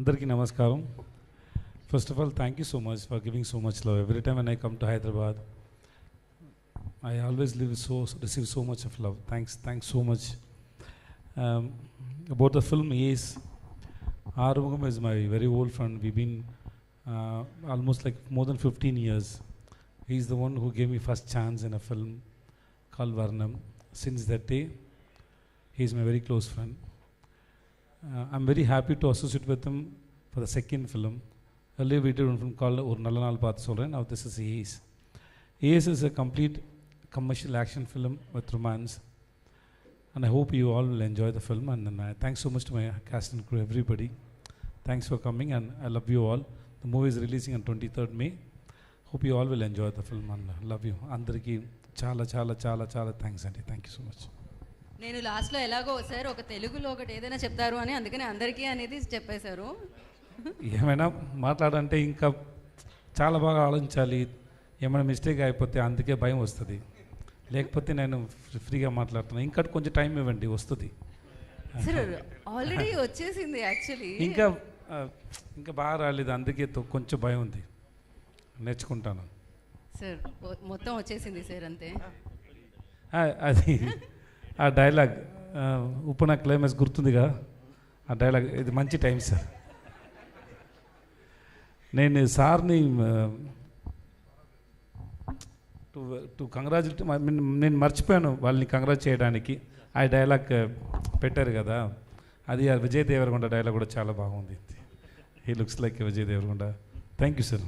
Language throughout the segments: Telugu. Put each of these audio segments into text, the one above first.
Andarki namaskaram. First of all, thank you so much for giving so much love. Every time when I come to Hyderabad, I always receive so much of love. Thanks so much. About the film, yes, Arumugam is my very old friend. We've been almost like more than 15 years. He's the one who gave me first chance in a film called Varnam. Since that day, he's my very close friend. I'm very happy to associate with him for the second film. Earlier we did one film called Or Nallanal Paathu Solren. Now this is Ace. Ace is a complete commercial action film with romance. And I hope you all will enjoy the film. And thanks so much to my cast and crew, everybody. Thanks for coming and I love you all. The movie is releasing on 23rd May. Hope you all will enjoy the film and love you. Andariki చాలా థ్యాంక్స్ అండి. Thank you so much. నేను లాస్ట్లో ఎలాగో సార్ ఒక తెలుగులో ఒకటి ఏదైనా చెప్తారు అని అందుకని అందరికీ అనేది చెప్పేశారు. ఏమైనా మాట్లాడంటే ఇంకా చాలా బాగా ఆలోచించాలి. ఏమైనా మిస్టేక్ అయిపోతే అందుకే భయం వస్తుంది. లేకపోతే నేను ఫ్రీగా మాట్లాడుతున్నాను. ఇంకా కొంచెం టైం ఇవ్వండి, వస్తుంది. సార్ ఆల్రెడీ వచ్చేసింది యాక్చువల్లీ. ఇంకా బాగా రాలేదు, అందుకే కొంచెం భయం ఉంది. నేర్చుకుంటాను సార్. మొత్తం వచ్చేసింది సార్ అంతే. అది ఆ డైలాగ్ ఉప్పు నా క్లైమాక్స్ గుర్తుందిగా, ఆ డైలాగ్ ఇది మంచి టైం సార్. నేను సార్ని టు కంగ్రాచులేట్, నేను మర్చిపోయాను వాళ్ళని కంగ్రాట్ చేయడానికి. ఆ డైలాగ్ పెట్టారు కదా, అది ఆ విజయ్ దేవరకొండ డైలాగ్ కూడా చాలా బాగుంది. He looks like Vijay Devarakonda. Thank you sir.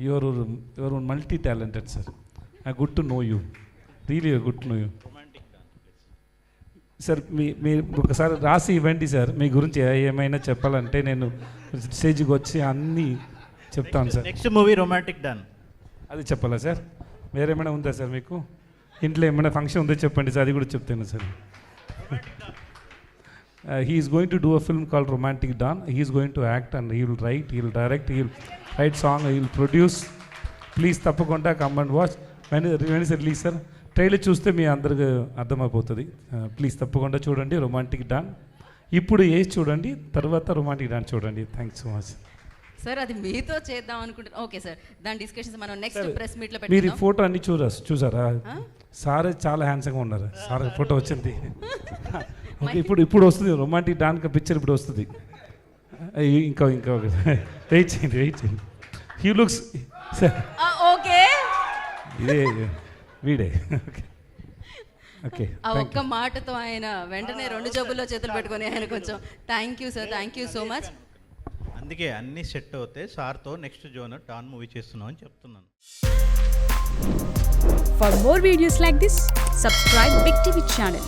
Your multi talented sir. I good to know you, really good to know you sir. మీరు ఒకసారి రాసి ఇవ్వండి సార్, మీ గురించి ఏమైనా చెప్పాలంటే నేను స్టేజ్కి వచ్చి అన్నీ చెప్తాను sir. Next movie romantic don, అది చెప్పాలా సార్? వేరేమైనా ఉందా సార్ మీకు? ఇంట్లో ఏమైనా ఫంక్షన్ ఉందో చెప్పండి సార్, అది కూడా చెప్తాను sir. He is going to do a film called Romantic Dawn. He is going to act and he will write, he will direct, he will write song, he will produce. Please తప్పకుండా come and watch. When is the release sir? Trailer చూస్తే మీ అందరికి అర్థమైపోతుంది. ప్లీజ్ తప్పకుండా చూడండి రొమాంటిక్ డాన్. ఇప్పుడు ఏజ్ చూడండి, తర్వాత రొమాంటిక్ డాన్ చూడండి. Thanks so much sir. అది మీతో చేద్దాం అనుకుంటున్నాను. ఓకే సార్, దాని డిస్కషన్స్ మనం నెక్స్ట్ ప్రెస్ మీట్లో మీరు ఈ పెట్టుకుందాం. ఫోటో అన్ని చూసారా? సారే చాలా హ్యాండ్సమ్గా ఉన్నారు. సార్ ఫోటో వచ్చింది. ఓకే, ఇప్పుడు వస్తుంది రొమాంటిక్ డాన్ పిక్చర్, ఇప్పుడు వస్తుంది. ఇంకా వెయిట్ చేయండి. హీ లుక్స్ ఓకే, ఇదే వీడే. ఓకే, ఆ ఒక్క మాటతో ఆయన వెంటనే రెండు జబ్బుల్లో చేతులు పెట్టుకొని ఆయన కొంచెం thank you sir, thank you so much. అందుకే అన్ని సెట్ అవుతే సార్తో నెక్స్ట్ జోనర్ డాన్ మూవీ చేస్తున్నాం అని చెప్తున్నాను. For more videos like this, subscribe Big TV channel.